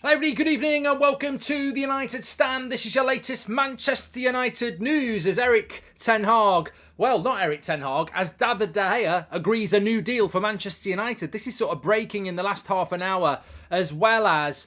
Hello everybody, good evening and welcome to the United Stand. This is your latest Manchester United news as Eric Ten Hag, well not Eric Ten Hag, as David De Gea agrees a new deal for Manchester United. This is sort of breaking in the last half an hour, as well as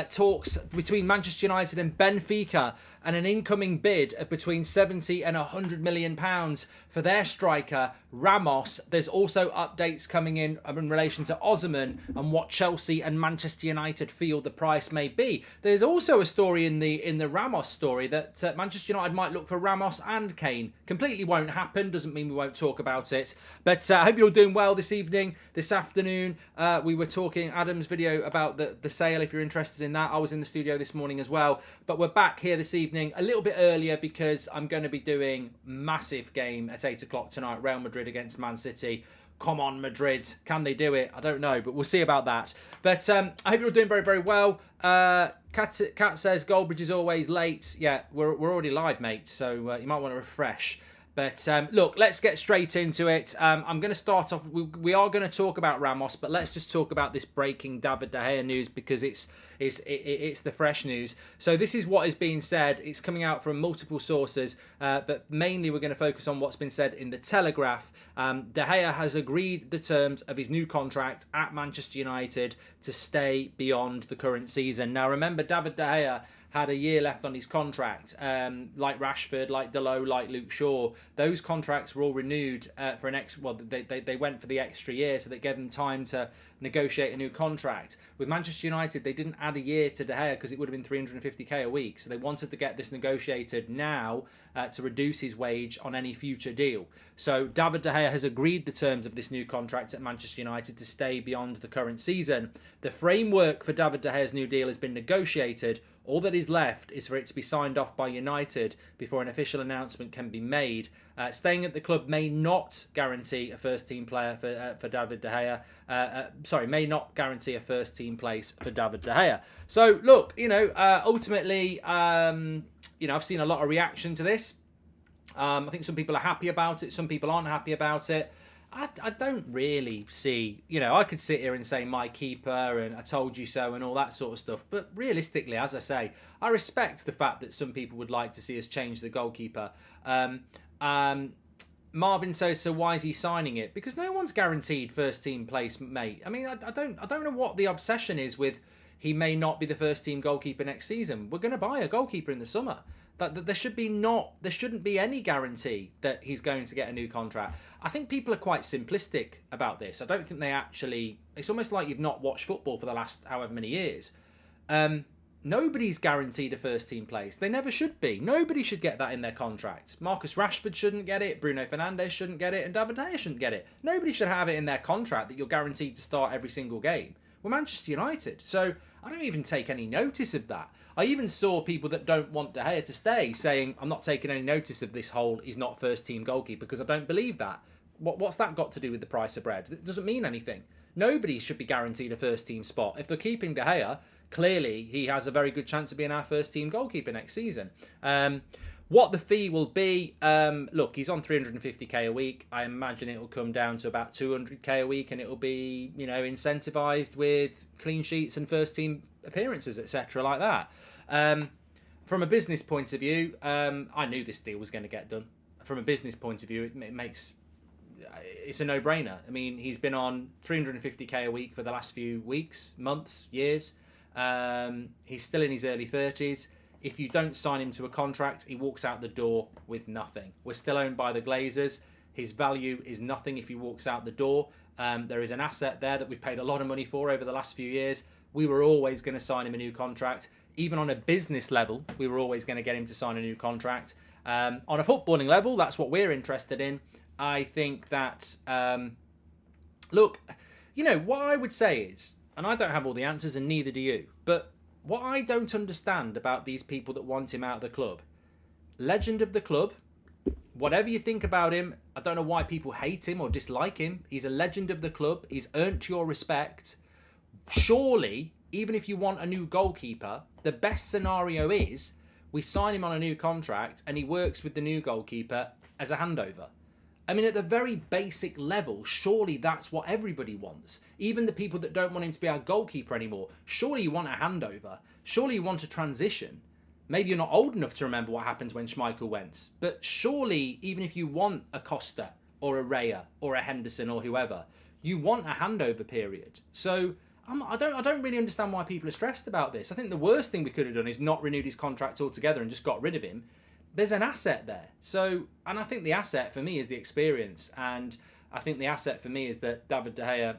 talks between Manchester United and Benfica and an incoming bid of between 70 and 100 million pounds for their striker Ramos. There's also updates coming in relation to Osimhen and what Chelsea and Manchester United feel the price may be. There's also a story in the Ramos story that Manchester United might look for Ramos and Kane. Completely won't happen, doesn't mean we won't talk about it. But I hope you're doing well this evening, this afternoon. We were talking Adam's video about the sale, if you're interested in that. I was in the studio this morning as well. But we're back here this evening a little bit earlier because I'm going to be doing massive game at 8 o'clock tonight, Real Madrid against Man City. Come on, Madrid. Can they do it? I don't know, but we'll see about that. But I hope you're doing very, very well. Kat says Goldbridge is always late. Yeah, we're already live, mate, so you might want to refresh. But look, let's get straight into it. I'm going to start off. We are going to talk about Ramos, but let's just talk about this breaking David De Gea news because it's the fresh news. So this is what is being said. It's coming out from multiple sources, but mainly we're going to focus on what's been said in the Telegraph. De Gea has agreed the terms of his new contract at Manchester United to stay beyond the current season. Now, remember, David De Gea had a year left on his contract, like Rashford, like Dalot, like Luke Shaw. Those contracts were all renewed for an extra. Well, they went for the extra year, so that gave them time to negotiate a new contract. With Manchester United, they didn't add a year to De Gea because it would have been 350k a week. So they wanted to get this negotiated now to reduce his wage on any future deal. So David De Gea has agreed the terms of this new contract at Manchester United to stay beyond the current season. The framework for David De Gea's new deal has been negotiated. All that is left is for it to be signed off by United before an official announcement can be made. Staying at the club may not guarantee a first-team player for David De Gea. May not guarantee a first-team place for David De Gea. So, look, ultimately, I've seen a lot of reaction to this. I think some people are happy about it. Some people aren't happy about it. I don't really see, I could sit here and say my keeper and I told you so and all that sort of stuff. But realistically, as I say, I respect the fact that some people would like to see us change the goalkeeper. Marvin says, so why is he signing it? Because no one's guaranteed first team place, mate. I mean, I don't know what the obsession is with he may not be the first team goalkeeper next season. We're going to buy a goalkeeper in the summer. There shouldn't be any guarantee that he's going to get a new contract. I think people are quite simplistic about this. I don't think they actually. It's almost like you've not watched football for the last however many years. Nobody's guaranteed a first team place. They never should be. Nobody should get that in their contract. Marcus Rashford shouldn't get it. Bruno Fernandes shouldn't get it, and David De Gea shouldn't get it. Nobody should have it in their contract that you're guaranteed to start every single game. We're Manchester United, so I don't even take any notice of that. I even saw people that don't want De Gea to stay saying, I'm not taking any notice of this whole he's not first team goalkeeper because I don't believe that. What's that got to do with the price of bread? It doesn't mean anything. Nobody should be guaranteed a first team spot. If they're keeping De Gea, clearly he has a very good chance of being our first team goalkeeper next season. What the fee will be, look, he's on 350k a week. I imagine it will come down to about 200k a week, and it will be, incentivised with clean sheets and first team appearances, etc., like that. From a business point of view, I knew this deal was going to get done. From a business point of view, it's a no-brainer. I mean, he's been on 350k a week for the last few weeks, months, years. He's still in his early 30s. If you don't sign him to a contract, he walks out the door with nothing. We're still owned by the Glazers. His value is nothing if he walks out the door. There is an asset there that we've paid a lot of money for over the last few years. We were always going to sign him a new contract. Even on a business level, we were always going to get him to sign a new contract. On a footballing level, that's what we're interested in. I think that, look, what I would say is, and I don't have all the answers and neither do you, but what I don't understand about these people that want him out of the club, legend of the club, whatever you think about him, I don't know why people hate him or dislike him. He's a legend of the club. He's earned your respect. Surely, even if you want a new goalkeeper, the best scenario is we sign him on a new contract and he works with the new goalkeeper as a handover. I mean, at the very basic level, surely that's what everybody wants. Even the people that don't want him to be our goalkeeper anymore. Surely you want a handover. Surely you want a transition. Maybe you're not old enough to remember what happened when Schmeichel went. But surely, even if you want a Costa or a Raya or a Henderson or whoever, you want a handover period. So I don't really understand why people are stressed about this. I think the worst thing we could have done is not renewed his contract altogether and just got rid of him. There's an asset there. So, and I think the asset for me is the experience. And I think the asset for me is that David De Gea,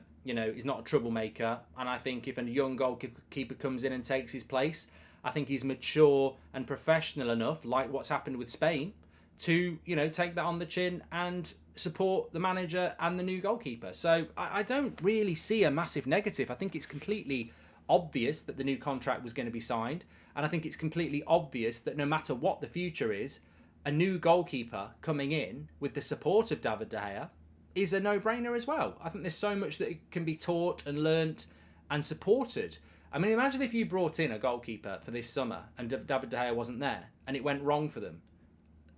is not a troublemaker. And I think if a young goalkeeper comes in and takes his place, I think he's mature and professional enough, like what's happened with Spain, to, take that on the chin and support the manager and the new goalkeeper. So I don't really see a massive negative. I think it's completely obvious that the new contract was going to be signed. And I think it's completely obvious that no matter what the future is, a new goalkeeper coming in with the support of David De Gea is a no-brainer as well. I think there's so much that can be taught and learnt and supported. I mean, imagine if you brought in a goalkeeper for this summer and David De Gea wasn't there and it went wrong for them.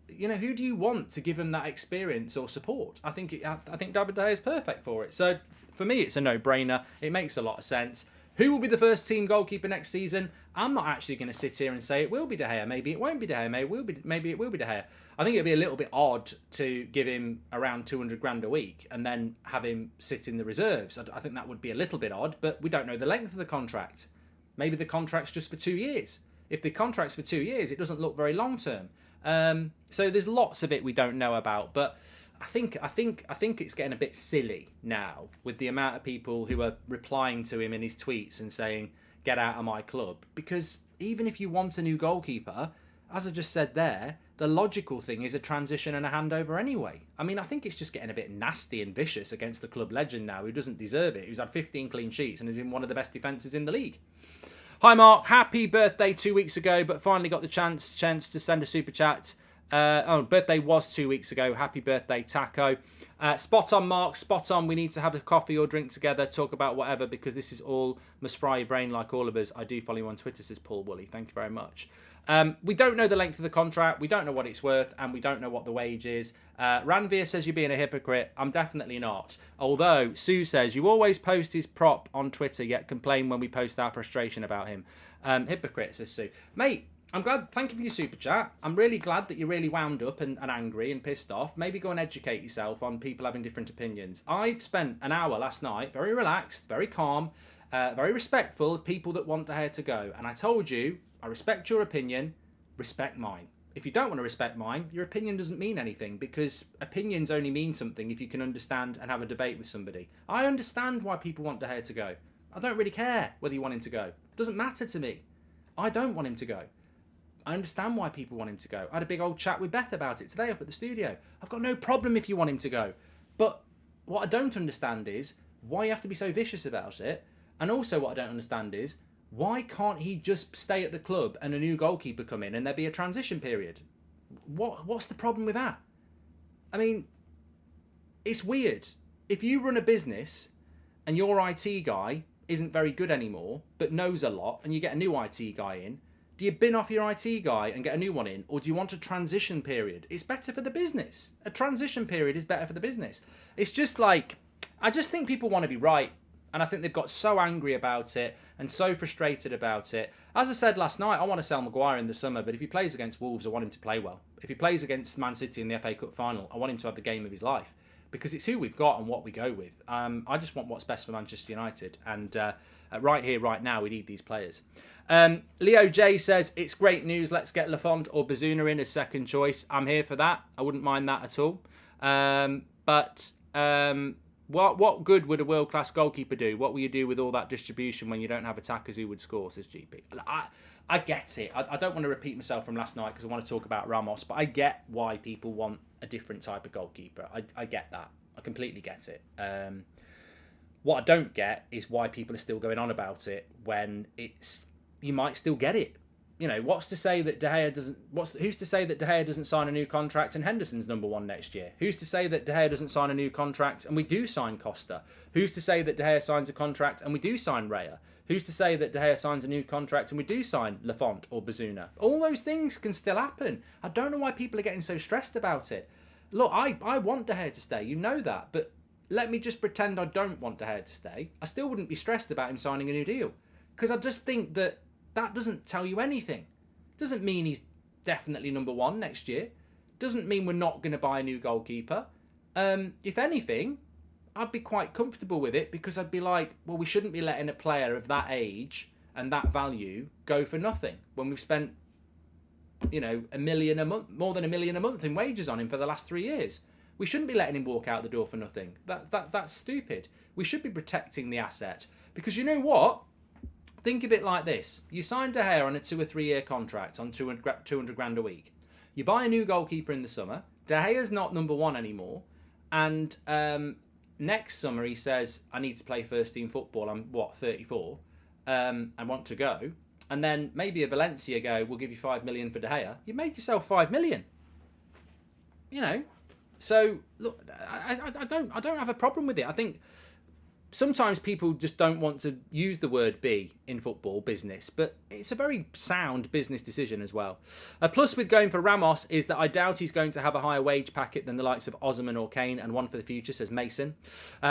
Who do you want to give him that experience or support? I think David De Gea is perfect for it. So for me, it's a no-brainer. It makes a lot of sense. Who will be the first team goalkeeper next season? I'm not actually going to sit here and say it will be De Gea. Maybe it won't be De Gea. Maybe it will be De Gea. I think it'd be a little bit odd to give him around 200 grand a week and then have him sit in the reserves. I think that would be a little bit odd, but we don't know the length of the contract. Maybe the contract's just for 2 years. If the contract's for 2 years, it doesn't look very long term. So there's lots of it we don't know about, but I think it's getting a bit silly now with the amount of people who are replying to him in his tweets and saying, get out of my club. Because even if you want a new goalkeeper, as I just said there, the logical thing is a transition and a handover anyway. I mean, I think it's just getting a bit nasty and vicious against the club legend now who doesn't deserve it, who's had 15 clean sheets and is in one of the best defences in the league. Hi Mark, happy birthday 2 weeks ago, but finally got the chance to send a super chat. Birthday was 2 weeks ago. Happy birthday, Taco. Spot on, Mark. Spot on. We need to have a coffee or drink together, talk about whatever, because this is all must fry your brain like all of us. I do follow you on Twitter, says Paul Woolley. Thank you very much. We don't know the length of the contract. We don't know what it's worth, and we don't know what the wage is. Ranveer says you're being a hypocrite. I'm definitely not. Although Sue says you always post his prop on Twitter, yet complain when we post our frustration about him. Hypocrite, says Sue. Mate, I'm glad. Thank you for your super chat. I'm really glad that you're really wound up and angry and pissed off. Maybe go and educate yourself on people having different opinions. I spent an hour last night, very relaxed, very calm, very respectful of people that want De Gea to go. And I told you, I respect your opinion, respect mine. If you don't want to respect mine, your opinion doesn't mean anything, because opinions only mean something if you can understand and have a debate with somebody. I understand why people want De Gea to go. I don't really care whether you want him to go. It doesn't matter to me. I don't want him to go. I understand why people want him to go. I had a big old chat with Beth about it today up at the studio. I've got no problem if you want him to go. But what I don't understand is why you have to be so vicious about it. And also what I don't understand is why can't he just stay at the club and a new goalkeeper come in and there be a transition period? What's the problem with that? I mean, it's weird. If you run a business and your IT guy isn't very good anymore but knows a lot and you get a new IT guy in, do you bin off your IT guy and get a new one in? Or do you want a transition period? It's better for the business. A transition period is better for the business. It's just like, I just think people want to be right. And I think they've got so angry about it and so frustrated about it. As I said last night, I want to sell Maguire in the summer, but if he plays against Wolves, I want him to play well. If he plays against Man City in the FA Cup final, I want him to have the game of his life. Because it's who we've got and what we go with. I just want what's best for Manchester United. And right here, right now, we need these players. Leo J says, it's great news. Let's get Lafont or Bazuna in as second choice. I'm here for that. I wouldn't mind that at all. What good would a world-class goalkeeper do? What will you do with all that distribution when you don't have attackers who would score, says GP. I get it. I don't want to repeat myself from last night because I want to talk about Ramos, but I get why people want a different type of goalkeeper. I get that. I completely get it. What I don't get is why people are still going on about it when you might still get it. You know, who's to say that De Gea doesn't sign a new contract and Henderson's number one next year? Who's to say that De Gea doesn't sign a new contract and we do sign Costa? Who's to say that De Gea signs a contract and we do sign Raya? Who's to say that De Gea signs a new contract and we do sign Lafont or Bazuna? All those things can still happen. I don't know why people are getting so stressed about it. Look, I want De Gea to stay. You know that. But let me just pretend I don't want De Gea to stay. I still wouldn't be stressed about him signing a new deal. Because I just think that doesn't tell you anything. Doesn't mean he's definitely number one next year. Doesn't mean we're not going to buy a new goalkeeper. If anything, I'd be quite comfortable with it, because I'd be like, well, we shouldn't be letting a player of that age and that value go for nothing when we've spent, $1 million a month, more than $1 million a month in wages on him for the last 3 years. We shouldn't be letting him walk out the door for nothing. That's stupid. We should be protecting the asset, because you know what? Think of it like this. You sign De Gea on a 2 or 3 year contract on 200 grand a week. You buy a new goalkeeper in the summer. De Gea's not number one anymore. And next summer he says, I need to play first team football. I'm 34. I want to go. And then maybe a Valencia go, we'll give you 5 million for De Gea. You made yourself 5 million. So look, I don't have a problem with it. I think sometimes people just don't want to use the word "be" in football business, but it's a very sound business decision as well. A plus with going for Ramos is that I doubt he's going to have a higher wage packet than the likes of Osman or Kane, and one for the future, says Mason.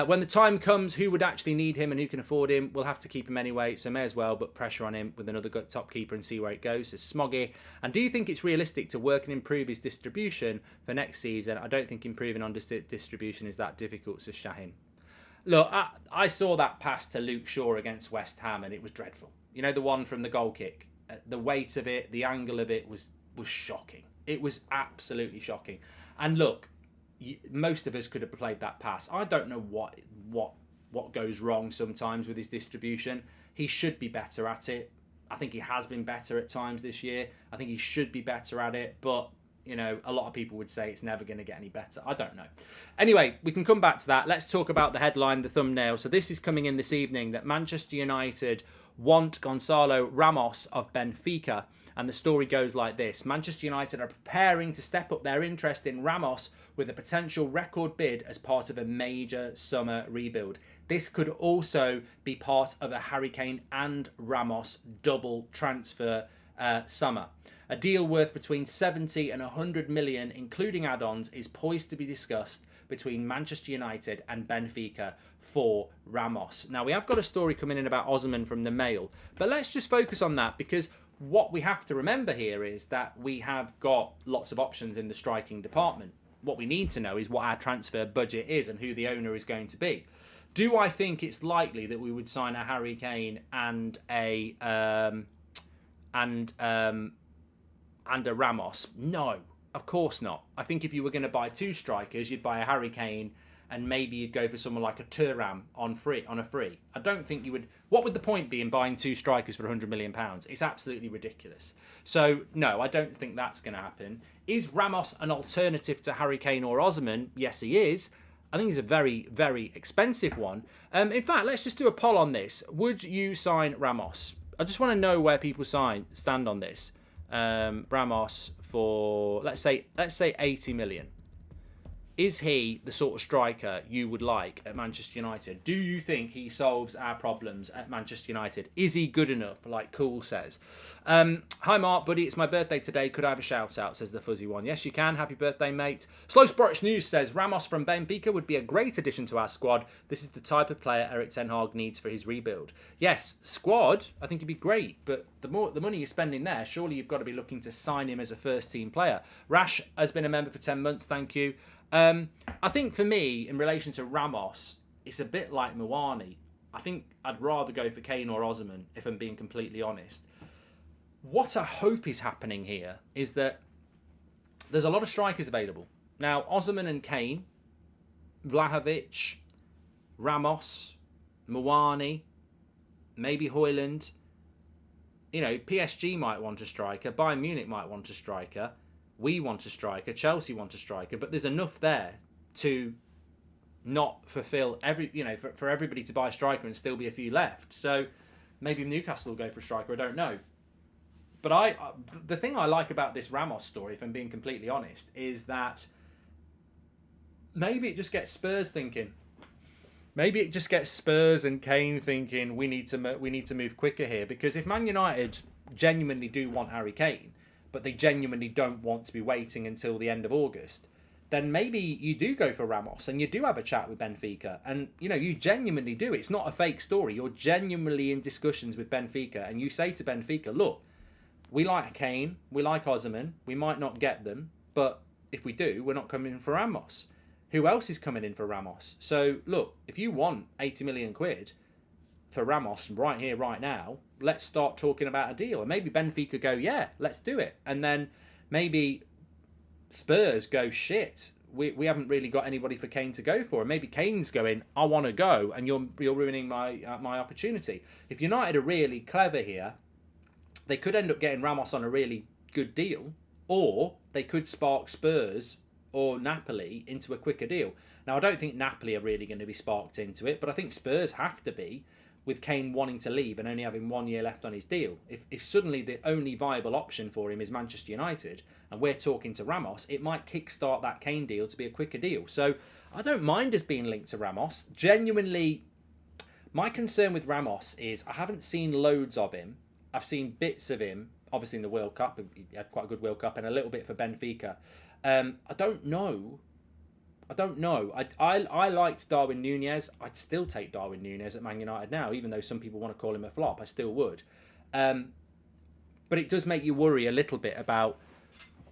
When the time comes, who would actually need him and who can afford him? We'll have to keep him anyway, so may as well put pressure on him with another top keeper and see where it goes, says Smoggy. And do you think it's realistic to work and improve his distribution for next season? I don't think improving on distribution is that difficult, says Shahin. Look, I saw that pass to Luke Shaw against West Ham, and it was dreadful. The one from the goal kick. The weight of it, the angle of it was shocking. It was absolutely shocking. And look, most of us could have played that pass. I don't know what goes wrong sometimes with his distribution. He should be better at it. I think he has been better at times this year. I think he should be better at it, but a lot of people would say it's never going to get any better. I don't know. Anyway, we can come back to that. Let's talk about the headline, the thumbnail. So this is coming in this evening that Manchester United want Gonzalo Ramos of Benfica. And the story goes like this. Manchester United are preparing to step up their interest in Ramos with a potential record bid as part of a major summer rebuild. This could also be part of a Harry Kane and Ramos double transfer summer. A deal worth between 70 and 100 million, including add-ons, is poised to be discussed between Manchester United and Benfica for Ramos. Now, we have got a story coming in about Osman from the Mail, but let's just focus on that, because what we have to remember here is that we have got lots of options in the striking department. What we need to know is what our transfer budget is and who the owner is going to be. Do I think it's likely that we would sign a Harry Kane and a Ramos? No, of course not. I think if you were going to buy two strikers, you'd buy a Harry Kane and maybe you'd go for someone like a Thuram on a free. I don't think you would. What would the point be in buying two strikers for £100 million? It's absolutely ridiculous. So no, I don't think that's going to happen. Is Ramos an alternative to Harry Kane or Osman? Yes, he is. I think he's a very, very expensive one. In fact, let's just do a poll on this. Would you sign Ramos? I just want to know where people stand on this. Ramos for let's say 80 million. Is he the sort of striker you would like at Manchester United? Do you think he solves our problems at Manchester United? Is he good enough, like Cool says? Hi Mark, buddy, it's my birthday today. Could I have a shout out, says the fuzzy one. Yes, you can. Happy birthday, mate. Slow Sports News says Ramos from Benfica would be a great addition to our squad. This is the type of player Erik ten Hag needs for his rebuild. Yes, squad, I think he'd be great, but the money you're spending there, surely you've got to be looking to sign him as a first team player. Rash has been a member for 10 months, thank you. I think for me, in relation to Ramos, it's a bit like Mawani. I think I'd rather go for Kane or Osman, if I'm being completely honest. What I hope is happening here is that there's a lot of strikers available. Now, Osman and Kane, Vlahovic, Ramos, Mawani, maybe Højlund. PSG might want a striker. Bayern Munich might want a striker. We want a striker, Chelsea want a striker, but there's enough there to not fulfill for everybody to buy a striker and still be a few left. So maybe Newcastle will go for a striker, I don't know. But the thing I like about this Ramos story, if I'm being completely honest, is that maybe it just gets Spurs thinking. Maybe it just gets Spurs and Kane thinking we need to move quicker here, because if Man United genuinely do want Harry Kane, but they genuinely don't want to be waiting until the end of August, then maybe you do go for Ramos and you do have a chat with Benfica, and you genuinely do. It's not a fake story. You're genuinely in discussions with Benfica, and you say to Benfica, look, we like Kane, we like Osimhen, we might not get them, but if we do, we're not coming in for Ramos. Who else is coming in for Ramos? So look, if you want 80 million quid for Ramos right here, right now, let's start talking about a deal. And maybe Benfica go, yeah, let's do it. And then maybe Spurs go, shit, we haven't really got anybody for Kane to go for. And maybe Kane's going, I want to go, and you're ruining my opportunity. If United are really clever here, they could end up getting Ramos on a really good deal, or they could spark Spurs or Napoli into a quicker deal. Now, I don't think Napoli are really going to be sparked into it, but I think Spurs have to be, with Kane wanting to leave and only having 1 year left on his deal. If suddenly the only viable option for him is Manchester United, and we're talking to Ramos, it might kickstart that Kane deal to be a quicker deal. So I don't mind us being linked to Ramos. Genuinely, my concern with Ramos is I haven't seen loads of him. I've seen bits of him, obviously in the World Cup. He had quite a good World Cup, and a little bit for Benfica. I don't know. I liked Darwin Núñez. I'd still take Darwin Núñez at Man United now, even though some people want to call him a flop. I still would. But it does make you worry a little bit about,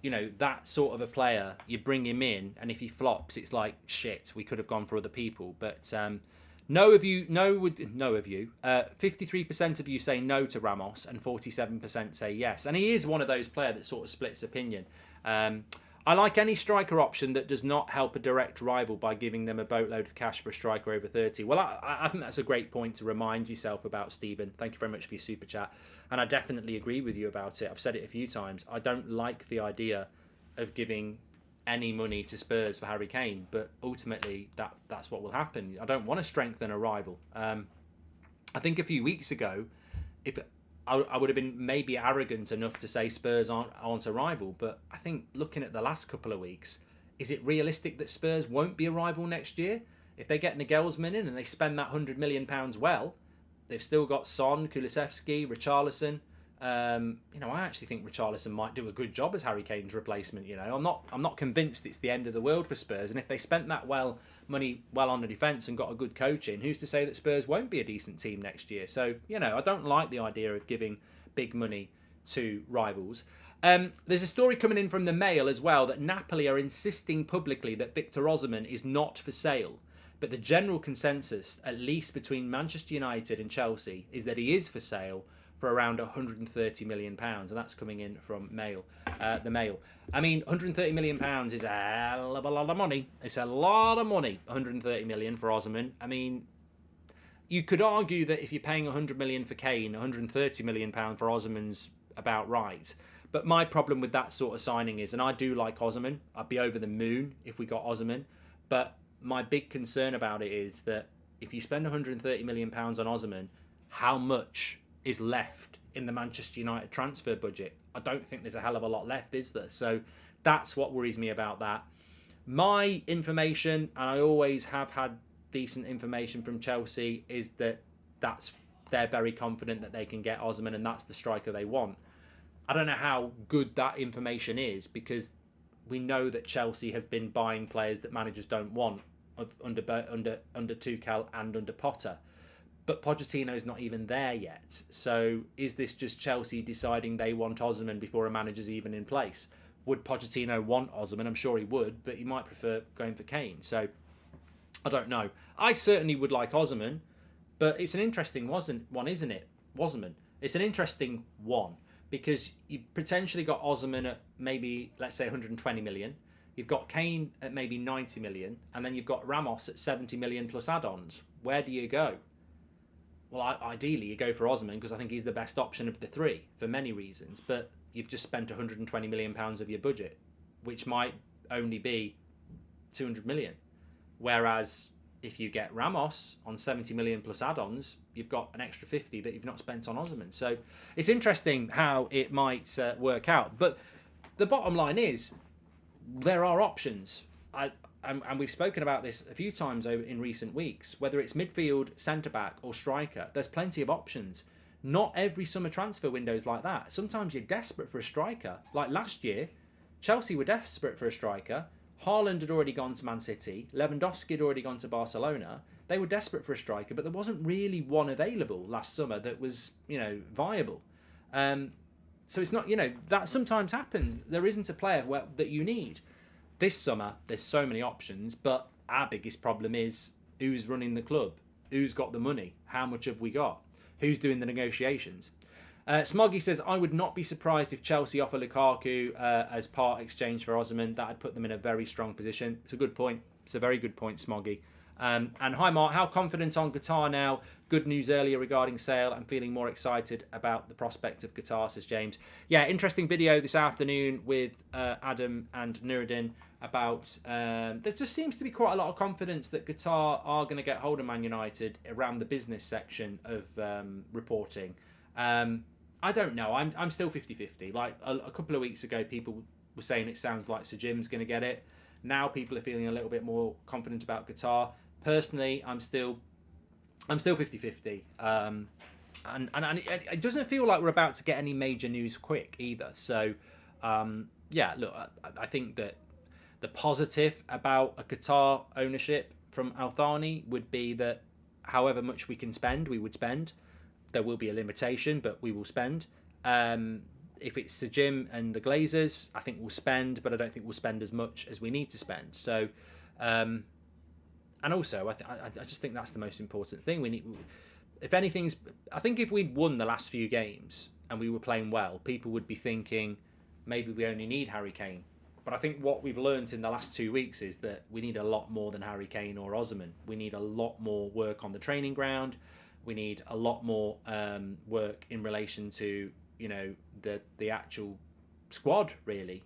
that sort of a player. You bring him in, and if he flops, it's like, shit, we could have gone for other people. But 53% of you say no to Ramos, and 47% say yes. And he is one of those players that sort of splits opinion. I like any striker option that does not help a direct rival by giving them a boatload of cash for a striker over 30. Well, I think that's a great point to remind yourself about, Stephen. Thank you very much for your super chat. And I definitely agree with you about it. I've said it a few times. I don't like the idea of giving any money to Spurs for Harry Kane, but ultimately that's what will happen. I don't want to strengthen a rival. I think a few weeks ago, if I would have been maybe arrogant enough to say Spurs aren't a rival, but I think looking at the last couple of weeks, is it realistic that Spurs won't be a rival next year? If they get Nagelsmann in and they spend that £100 million well, they've still got Son, Kulusevski, Richarlison. I actually think Richarlison might do a good job as Harry Kane's replacement. I'm not convinced it's the end of the world for Spurs. And if they spent that money well on the defence and got a good coach in, who's to say that Spurs won't be a decent team next year? So I don't like the idea of giving big money to rivals. There's a story coming in from the Mail as well that Napoli are insisting publicly that Victor Osimhen is not for sale. But the general consensus, at least between Manchester United and Chelsea, is that he is for sale for around £130 million, and that's coming in from the Mail. I mean, £130 million is a hell of a lot of money. It's a lot of money, £130 million for Osimhen. I mean, you could argue that if you're paying £100 million for Kane, £130 million for Osimhen's about right. But my problem with that sort of signing is, and I do like Osimhen, I'd be over the moon if we got Osimhen, but my big concern about it is that if you spend £130 million on Osimhen, how much is left in the Manchester United transfer budget? I don't think there's a hell of a lot left, is there? So that's what worries me about that. My information, and I always have had decent information from Chelsea, is that they're very confident that they can get Osimhen, and that's the striker they want. I don't know how good that information is, because we know that Chelsea have been buying players that managers don't want under Tuchel and under Potter. But Pochettino's not even there yet. So is this just Chelsea deciding they want Osimhen before a manager's even in place? Would Pochettino want Osimhen? I'm sure he would, but he might prefer going for Kane. So I don't know. I certainly would like Osimhen, but it's an interesting one, isn't it? Osimhen. It's an interesting one because you've potentially got Osimhen at maybe, let's say, 120 million. You've got Kane at maybe 90 million, and then you've got Ramos at 70 million plus add-ons. Where do you go? Well, ideally, you go for Osimhen because I think he's the best option of the three for many reasons. But you've just spent £120 million of your budget, which might only be 200 million. Whereas if you get Ramos on 70 million plus add-ons, you've got an extra 50 that you've not spent on Osimhen. So it's interesting how it might work out. But the bottom line is there are options. And we've spoken about this a few times over in recent weeks, whether it's midfield, centre-back or striker, there's plenty of options. Not every summer transfer window is like that. Sometimes you're desperate for a striker. Like last year, Chelsea were desperate for a striker. Haaland had already gone to Man City. Lewandowski had already gone to Barcelona. They were desperate for a striker, but there wasn't really one available last summer that was, viable. So it's not, that sometimes happens. There isn't a player that you need. This summer, there's so many options, but our biggest problem is who's running the club, who's got the money, how much have we got, who's doing the negotiations. Smoggy says, I would not be surprised if Chelsea offer Lukaku as part exchange for Osimhen. That would put them in a very strong position. It's a good point. It's a very good point, Smoggy. And hi, Mark. How confident on Qatar now? Good news earlier regarding sale. I'm feeling more excited about the prospect of Qatar, says James. Yeah, interesting video this afternoon with Adam and Nuruddin about... there just seems to be quite a lot of confidence that Qatar are going to get hold of Man United around the business section of reporting. I don't know. I'm still 50-50. Like a couple of weeks ago, people were saying it sounds like Sir Jim's going to get it. Now people are feeling a little bit more confident about Qatar. Personally, I'm still 50-50. And it doesn't feel like we're about to get any major news quick either. So, yeah, look, I think that the positive about a Qatar ownership from Al Thani would be that however much we can spend, we would spend. There will be a limitation, but we will spend. If it's Sir Jim and the Glazers, I think we'll spend, but I don't think we'll spend as much as we need to spend. So, and also, I just think that's the most important thing. We need, if anything's, I think if we'd won the last few games and we were playing well, people would be thinking maybe we only need Harry Kane. But I think what we've learned in the last 2 weeks is that we need a lot more than Harry Kane or Osimhen. We need a lot more work on the training ground. We need a lot more work in relation to, the actual squad, really.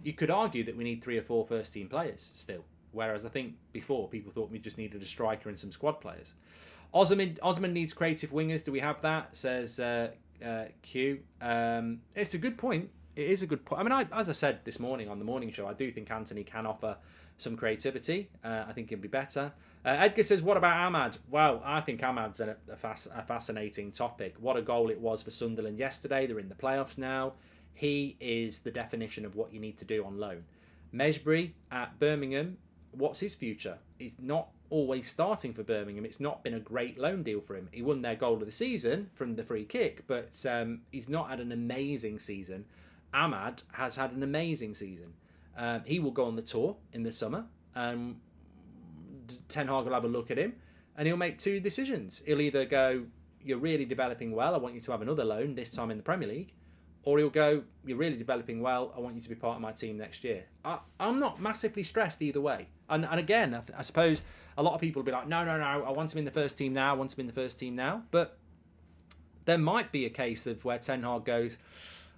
You could argue that we need 3 or 4 first-team players still, whereas I think before people thought we just needed a striker and some squad players. Osimhen needs creative wingers. Do we have that? Says Q. It's a good point. It is a good point. I mean, as I said this morning on the morning show, I do think Anthony can offer some creativity. I think he'll be better. Edgar says, what about Ahmad? Well, I think Ahmad's a fascinating topic. What a goal it was for Sunderland yesterday. They're in the playoffs now. He is the definition of what you need to do on loan. Mejbri at Birmingham, what's his future? He's not always starting for Birmingham. It's not been a great loan deal for him. He won their goal of the season from the free kick, but he's not had an amazing season. Ahmad has had an amazing season. He will go on the tour in the summer. Ten Hag will have a look at him and he'll make 2 decisions. He'll either go, you're really developing well, I want you to have another loan, this time in the Premier League. Or he'll go, you're really developing well, I want you to be part of my team next year. I'm not massively stressed either way. And again, I suppose a lot of people will be like, no, I want him in the first team now. But there might be a case of where Ten Hag goes,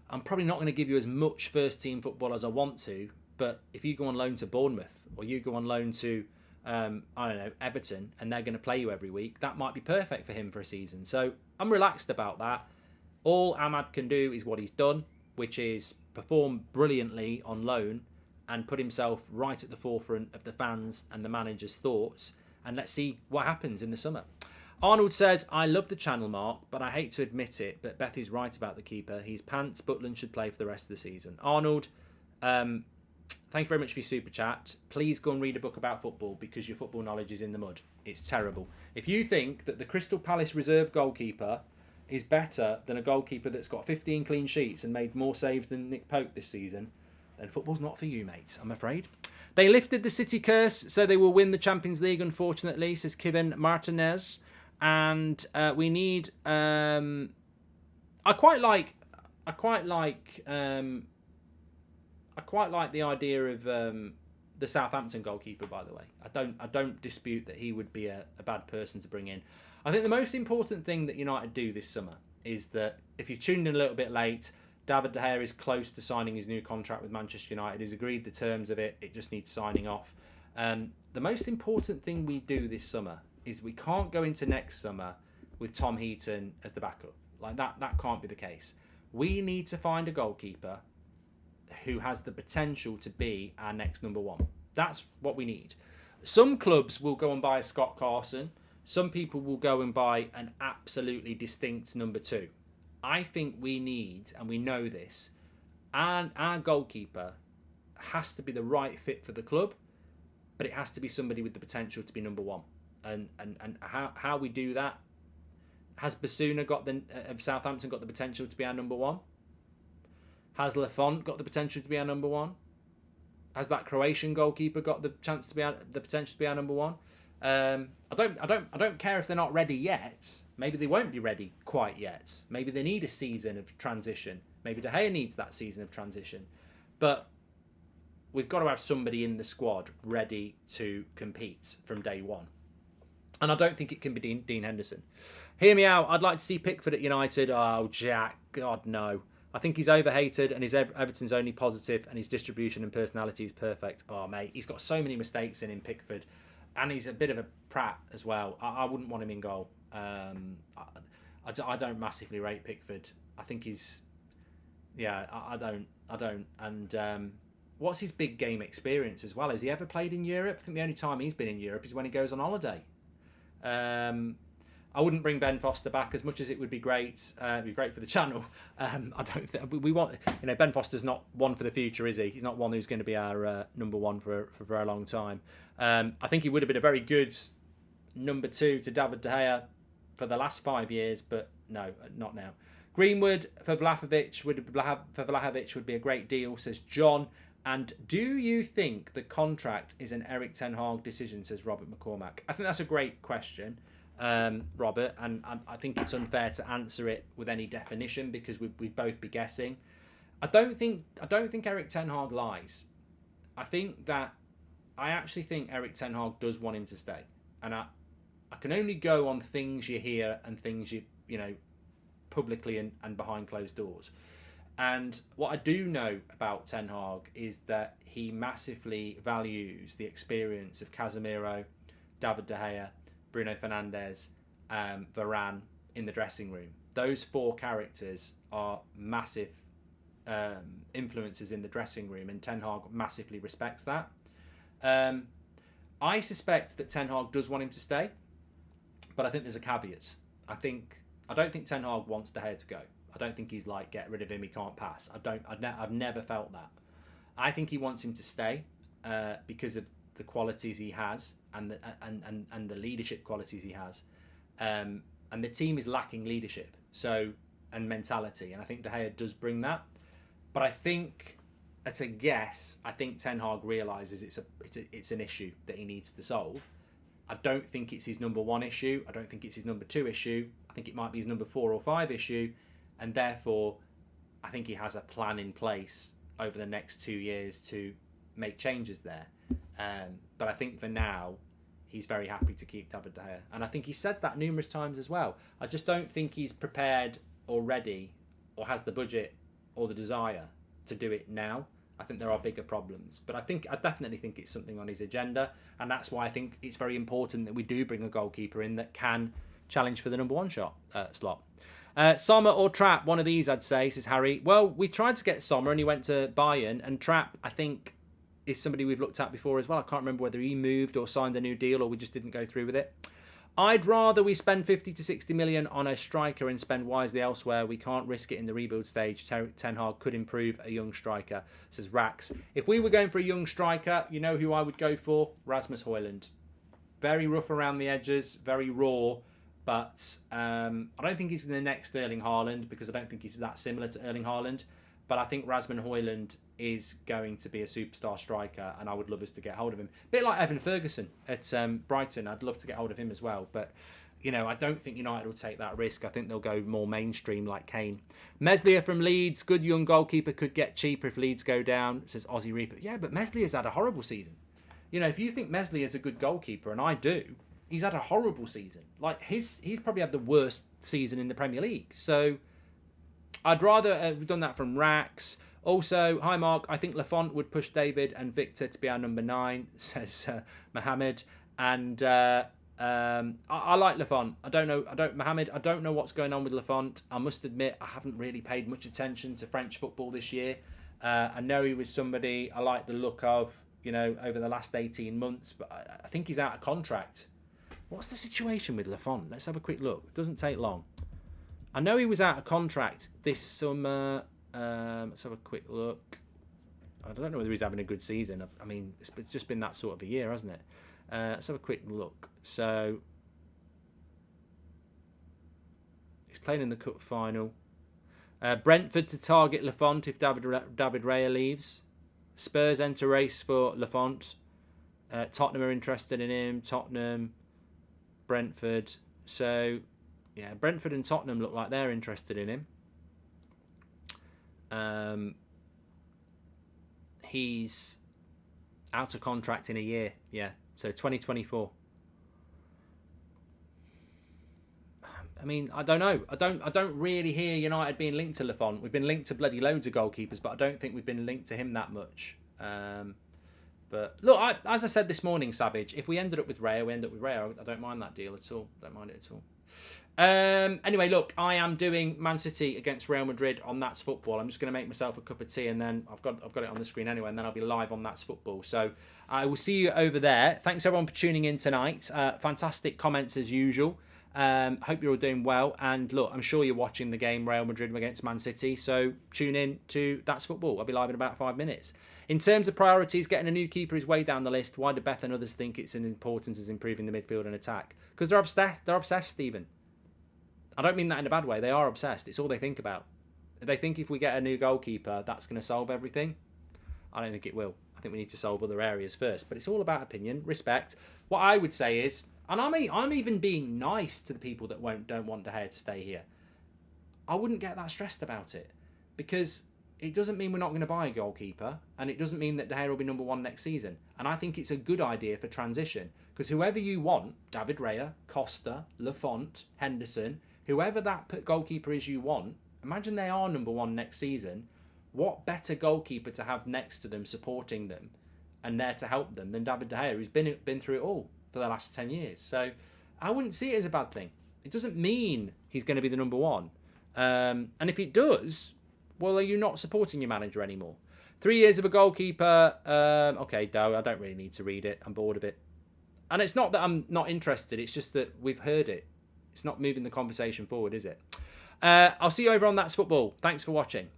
I'm probably not going to give you as much first team football as I want to, but if you go on loan to Bournemouth or you go on loan to, Everton, and they're going to play you every week, that might be perfect for him for a season. So I'm relaxed about that. All Ahmad can do is what he's done, which is perform brilliantly on loan and put himself right at the forefront of the fans and the manager's thoughts. And let's see what happens in the summer. Arnold says, I love the channel, Mark, but I hate to admit it, but Beth is right about the keeper. He's pants. Butland should play for the rest of the season. Arnold, thank you very much for your super chat. Please go and read a book about football because your football knowledge is in the mud. It's terrible. If you think that the Crystal Palace reserve goalkeeper is better than a goalkeeper that's got 15 clean sheets and made more saves than Nick Pope this season, then football's not for you, mate, I'm afraid. They lifted the City curse, so they will win the Champions League, unfortunately, says Kevin Martinez. And we need... I quite like the idea of the Southampton goalkeeper, by the way. I don't dispute that he would be a bad person to bring in. I think the most important thing that United do this summer is that if you tuned in a little bit late, David De Gea is close to signing his new contract with Manchester United. He's agreed the terms of it. It just needs signing off. The most important thing we do this summer is we can't go into next summer with Tom Heaton as the backup. Like that can't be the case. We need to find a goalkeeper who has the potential to be our next number 1. That's what we need. Some clubs will go and buy a Scott Carson. Some people will go and buy an absolutely distinct number 2. I think we need, and we know this, and our goalkeeper has to be the right fit for the club, but it has to be somebody with the potential to be number one. And how we do that? Has Basuna of Southampton got the potential to be our number one? Has Lafont got the potential to be our number one? Has that Croatian goalkeeper got the potential to be our number one? I don't care if they're not ready yet. Maybe they won't be ready quite yet. Maybe they need a season of transition. Maybe De Gea needs that season of transition. But we've got to have somebody in the squad ready to compete from day one. And I don't think it can be Dean Henderson. Hear me out. I'd like to see Pickford at United. Oh, Jack. God, no. I think he's overhated and his Everton's only positive and his distribution and personality is perfect. Oh, mate, he's got so many mistakes in Pickford. And he's a bit of a prat as well. I wouldn't want him in goal. I don't massively rate Pickford. I think he's... Yeah, I don't. And what's his big game experience as well? Has he ever played in Europe? I think the only time he's been in Europe is when he goes on holiday. I wouldn't bring Ben Foster back as much as it would be great. It'd be great for the channel. I don't think we want. Ben Foster's not one for the future, is he? He's not one who's going to be our number one for a very long time. I think he would have been a very good number two to David De Gea for the last 5 years, but no, not now. Greenwood for Vlahovic would be a great deal, says John. And do you think the contract is an Erik ten Hag decision, says Robert McCormack? I think that's a great question, Robert, and I think it's unfair to answer it with any definition because we'd both be guessing. I don't think Erik ten Hag lies. I actually think Erik ten Hag does want him to stay, and I can only go on things you hear and things you publicly and behind closed doors. And what I do know about Ten Hag is that he massively values the experience of Casemiro, David De Gea, Bruno Fernandes, Varane in the dressing room. Those four characters are massive influences in the dressing room, and Ten Hag massively respects that. I suspect that Ten Hag does want him to stay, but I think there's a caveat. I don't think Ten Hag wants De Gea to go. I don't think he's like, get rid of him, he can't pass. I've never felt that. I think he wants him to stay because of the qualities he has and the leadership qualities he has. And the team is lacking leadership and mentality, and I think De Gea does bring that. But I think, as a guess, I think Ten Hag realises it's an issue that he needs to solve. I don't think it's his number one issue. I don't think it's his number two issue. I think it might be his number 4 or 5 issue. And therefore, I think he has a plan in place over the next 2 years to make changes there. But I think for now, he's very happy to keep David De Gea. And I think he said that numerous times as well. I just don't think he's prepared or ready or has the budget or the desire to do it now. I think there are bigger problems. But I definitely think it's something on his agenda. And that's why I think it's very important that we do bring a goalkeeper in that can challenge for the number one slot. Sommer or Trapp, one of these I'd say, says Harry. Well, we tried to get Sommer and he went to Bayern, and Trapp, I think, is somebody we've looked at before as well. I can't remember whether he moved or signed a new deal or we just didn't go through with it. I'd rather we spend 50 to 60 million on a striker and spend wisely elsewhere. We can't risk it in the rebuild stage. Ten Hag could improve a young striker, says Rax. If we were going for a young striker, you know who I would go for? Rasmus Højlund. Very rough around the edges, very raw. But I don't think he's the next Erling Haaland because I don't think he's that similar to Erling Haaland. But I think Rasmus Højlund is going to be a superstar striker, and I would love us to get hold of him. A bit like Evan Ferguson at Brighton. I'd love to get hold of him as well. But, I don't think United will take that risk. I think they'll go more mainstream like Kane. Meslier from Leeds. Good young goalkeeper, could get cheaper if Leeds go down, says Aussie Reaper. Yeah, but Meslier's had a horrible season. If you think Meslier's a good goalkeeper, and I do, he's had a horrible season. Like he's probably had the worst season in the Premier League. So I'd rather we've done that from Rax. Also, hi Mark. I think Lafont would push David and Victor to be our number 9, says Mohammed. And I like Lafont. Mohammed. I don't know what's going on with Lafont. I must admit I haven't really paid much attention to French football this year. I know he was somebody I like the look of, over the last 18 months, but I think he's out of contract. What's the situation with Lafont? Let's have a quick look. It doesn't take long. I know he was out of contract this summer. Let's have a quick look. I don't know whether he's having a good season. I mean, it's just been that sort of a year, hasn't it? Let's have a quick look. So he's playing in the cup final. Brentford to target Lafont if David Raya leaves. Spurs enter race for Lafont. Tottenham are interested in him. Tottenham, Brentford. So, yeah, Brentford and Tottenham look like they're interested in him. He's out of contract in a year. Yeah, so 2024. I mean, I don't know. I don't really hear United being linked to Lafont. We've been linked to bloody loads of goalkeepers, but I don't think we've been linked to him that much. But look, as I said this morning, Savage, if we ended up with Raya, we end up with Raya. I don't mind that deal at all. Don't mind it at all. Anyway, look, I am doing Man City against Real Madrid on That's Football. I'm just going to make myself a cup of tea, and then I've got it on the screen anyway, and then I'll be live on That's Football. So I will see you over there. Thanks everyone for tuning in tonight. Fantastic comments as usual. Hope you're all doing well, and look, I'm sure you're watching the game Real Madrid against Man City, so tune in to That's Football. I'll be live in about 5 minutes. In terms of priorities, getting a new keeper is way down the list. Why do Beth and others think it's as important as improving the midfield and attack? Because they're obsessed, Stephen. I don't mean that in a bad way. They are obsessed. It's all they think about. They think if we get a new goalkeeper, that's going to solve everything. I don't think it will. I think we need to solve other areas first. But it's all about opinion, respect. What I would say is, and I'm even being nice to the people that don't want De Gea to stay here. I wouldn't get that stressed about it, because it doesn't mean we're not going to buy a goalkeeper, and it doesn't mean that De Gea will be number one next season. And I think it's a good idea for transition, because whoever you want, David Raya, Costa, Lafont, Henderson, whoever that goalkeeper is you want, imagine they are number one next season. What better goalkeeper to have next to them, supporting them, and there to help them than David De Gea, who's been through it all for the last 10 years. So I wouldn't see it as a bad thing. It doesn't mean he's going to be the number one. And if it does, well, are you not supporting your manager anymore? 3 years of a goalkeeper. Okay, Doe, I don't really need to read it. I'm bored of it. And it's not that I'm not interested. It's just that we've heard it. It's not moving the conversation forward, is it? I'll see you over on That's Football. Thanks for watching.